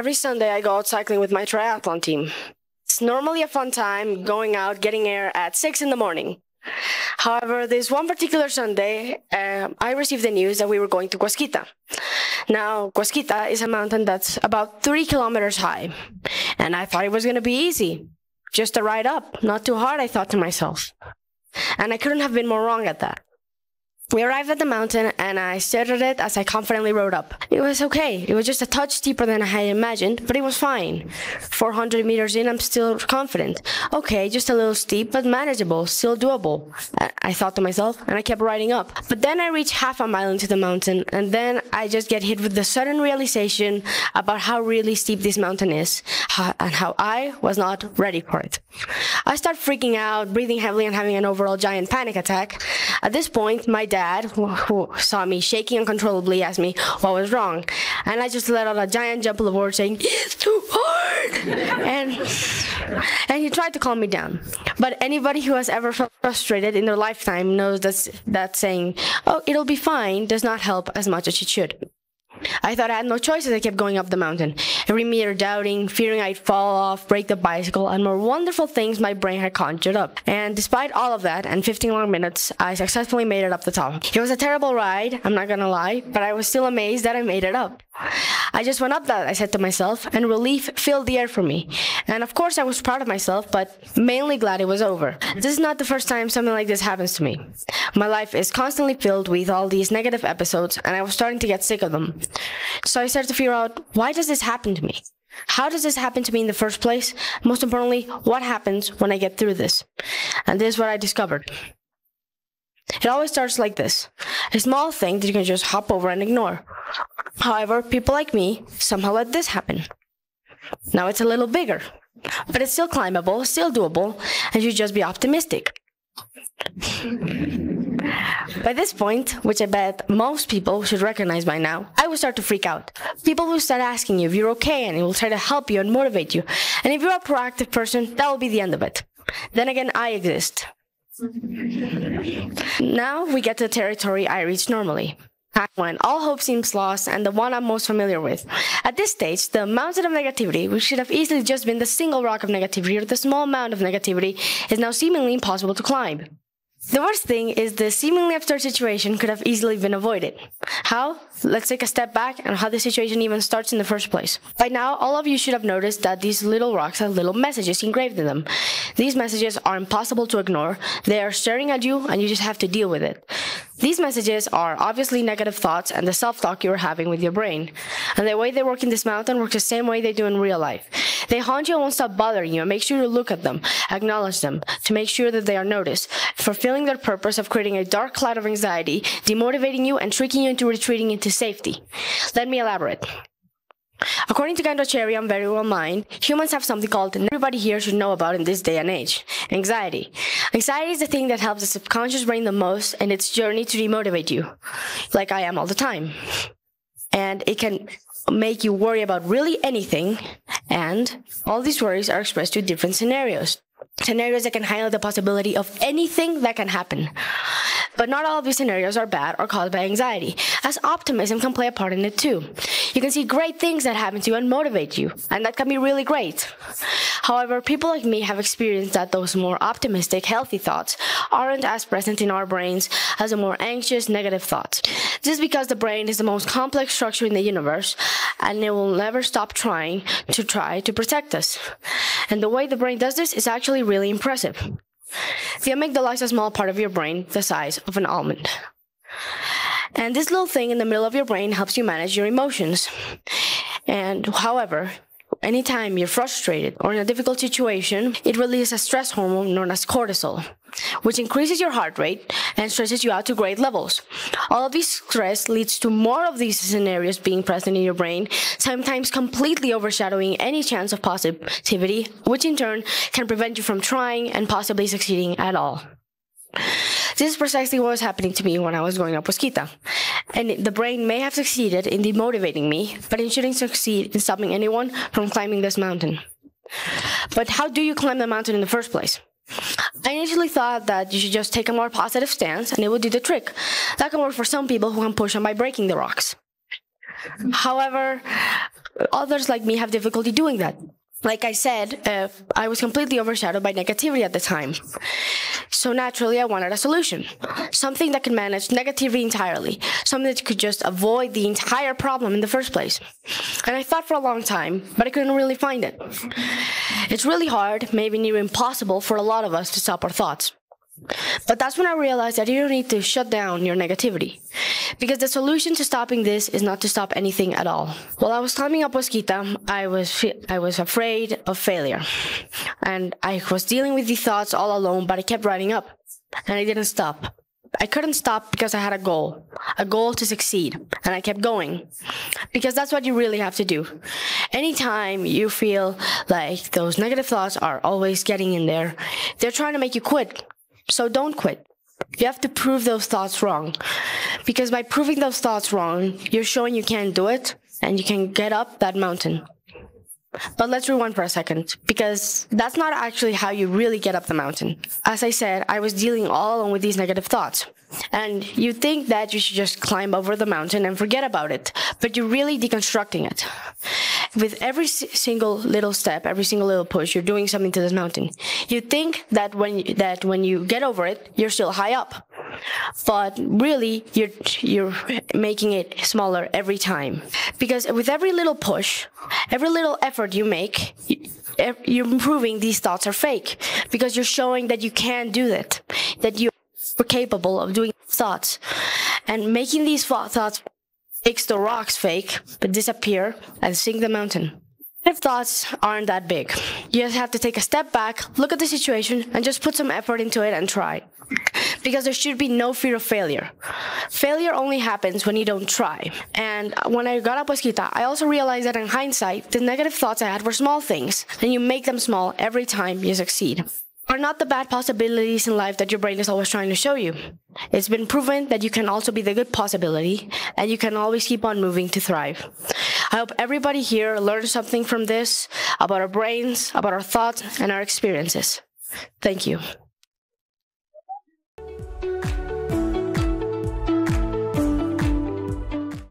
Every Sunday, I go out cycling with my triathlon team. It's normally a fun time going out, getting air at 6 in the morning. However, this one particular Sunday, I received the news that we were going to Guasquita. Now, Guasquita is a mountain that's about 3 kilometers high, and I thought it was going to be easy. Just a ride up, not too hard, I thought to myself. And I couldn't have been more wrong at that. We arrived at the mountain, and I stared at it as I confidently rode up. It was okay. It was just a touch steeper than I had imagined, but it was fine. 400 meters in, I'm still confident. Okay, just a little steep, but manageable, still doable, I thought to myself, and I kept riding up. But then I reached half a mile into the mountain, and then I just get hit with the sudden realization about how really steep this mountain is, and how I was not ready for it. I start freaking out, breathing heavily, and having an overall giant panic attack. At this point, my dad, who saw me shaking uncontrollably, asked me what was wrong. And I just let out a giant jumble of words saying, "It's too hard!" and he tried to calm me down. But anybody who has ever felt frustrated in their lifetime knows that saying, "Oh, it'll be fine," does not help as much as it should. I thought I had no choice as I kept going up the mountain, every meter doubting, fearing I'd fall off, break the bicycle, and more wonderful things my brain had conjured up. And despite all of that, and 15 long minutes, I successfully made it up the top. It was a terrible ride, I'm not gonna lie, but I was still amazed that I made it up. I just went up that, I said to myself, and relief filled the air for me. And of course I was proud of myself, but mainly glad it was over. This is not the first time something like this happens to me. My life is constantly filled with all these negative episodes, and I was starting to get sick of them. So I started to figure out, why does this happen to me? How does this happen to me in the first place? Most importantly, what happens when I get through this? And this is what I discovered. It always starts like this, a small thing that you can just hop over and ignore. However, people like me somehow let this happen. Now it's a little bigger, but it's still climbable, still doable, and you just be optimistic. By this point, which I bet most people should recognize by now, I will start to freak out. People will start asking you if you're okay, and it will try to help you and motivate you. And if you're a proactive person, that will be the end of it. Then again, I exist. Now we get to the territory I reach normally, when all hope seems lost, and the one I'm most familiar with. At this stage, the mountain of negativity, which should have easily just been the single rock of negativity or the small mound of negativity, is now seemingly impossible to climb. The worst thing is the seemingly absurd situation could have easily been avoided. How? Let's take a step back and how the situation even starts in the first place. By now, all of you should have noticed that these little rocks have little messages engraved in them. These messages are impossible to ignore. They are staring at you, and you just have to deal with it. These messages are obviously negative thoughts and the self-talk you're having with your brain. And the way they work in this mountain works the same way they do in real life. They haunt you and won't stop bothering you, and make sure to look at them, acknowledge them, to make sure that they are noticed, fulfilling their purpose of creating a dark cloud of anxiety, demotivating you and tricking you into retreating into safety. Let me elaborate. According to Gando Cherry on Very Well Mind, humans have something called, and everybody here should know about in this day and age, anxiety. Anxiety is the thing that helps the subconscious brain the most in its journey to demotivate you, like I am all the time. And it can make you worry about really anything, and all these worries are expressed through different scenarios. Scenarios that can highlight the possibility of anything that can happen. But not all of these scenarios are bad or caused by anxiety, as optimism can play a part in it too. You can see great things that happen to you and motivate you, and that can be really great. However, people like me have experienced that those more optimistic, healthy thoughts aren't as present in our brains as the more anxious, negative thoughts. This is because the brain is the most complex structure in the universe, and it will never stop trying to protect us. And the way the brain does this is actually really impressive. The amygdala is a small part of your brain, the size of an almond. And this little thing in the middle of your brain helps you manage your emotions. And however, anytime you're frustrated or in a difficult situation, it releases a stress hormone known as cortisol, which increases your heart rate and stresses you out to great levels. All of this stress leads to more of these scenarios being present in your brain, sometimes completely overshadowing any chance of positivity, which in turn can prevent you from trying and possibly succeeding at all. This is precisely what was happening to me when I was going up Huasquita. And the brain may have succeeded in demotivating me, but it shouldn't succeed in stopping anyone from climbing this mountain. But how do you climb the mountain in the first place? I initially thought that you should just take a more positive stance and it would do the trick. That can work for some people who can push on by breaking the rocks. However, Others like me have difficulty doing that. Like I said, I was completely overshadowed by negativity at the time. So naturally, I wanted a solution. Something that could manage negativity entirely. Something that could just avoid the entire problem in the first place. And I thought for a long time, but I couldn't really find it. It's really hard, maybe near impossible, for a lot of us to stop our thoughts. But that's when I realized that you don't need to shut down your negativity. Because the solution to stopping this is not to stop anything at all. While I was climbing up Huasquita, I was afraid of failure. And I was dealing with these thoughts all alone, but I kept riding up. And I didn't stop. I couldn't stop because I had a goal to succeed, and I kept going. Because that's what you really have to do. Anytime you feel like those negative thoughts are always getting in there, they're trying to make you quit. So don't quit. You have to prove those thoughts wrong. Because by proving those thoughts wrong, you're showing you can do it, and you can get up that mountain. But let's rewind for a second, because that's not actually how you really get up the mountain. As I said, I was dealing all alone with these negative thoughts. And you think that you should just climb over the mountain and forget about it, but you're really deconstructing it. With every single little step, every single little push, you're doing something to this mountain. You think that when you get over it, you're still high up. But really, you're making it smaller every time. Because with every little push, every little effort you make, you're proving these thoughts are fake. Because you're showing that you can do that, that you're capable of doing thoughts. And making these thoughts makes the rocks fake, but disappear and sink the mountain. If thoughts aren't that big, you just have to take a step back, look at the situation, and just put some effort into it and try. Because there should be no fear of failure. Failure only happens when you don't try. And when I got up Huasquita, I also realized that in hindsight, the negative thoughts I had were small things, and you make them small every time you succeed. Are not the bad possibilities in life that your brain is always trying to show you. It's been proven that you can also be the good possibility, and you can always keep on moving to thrive. I hope everybody here learned something from this about our brains, about our thoughts, and our experiences. Thank you.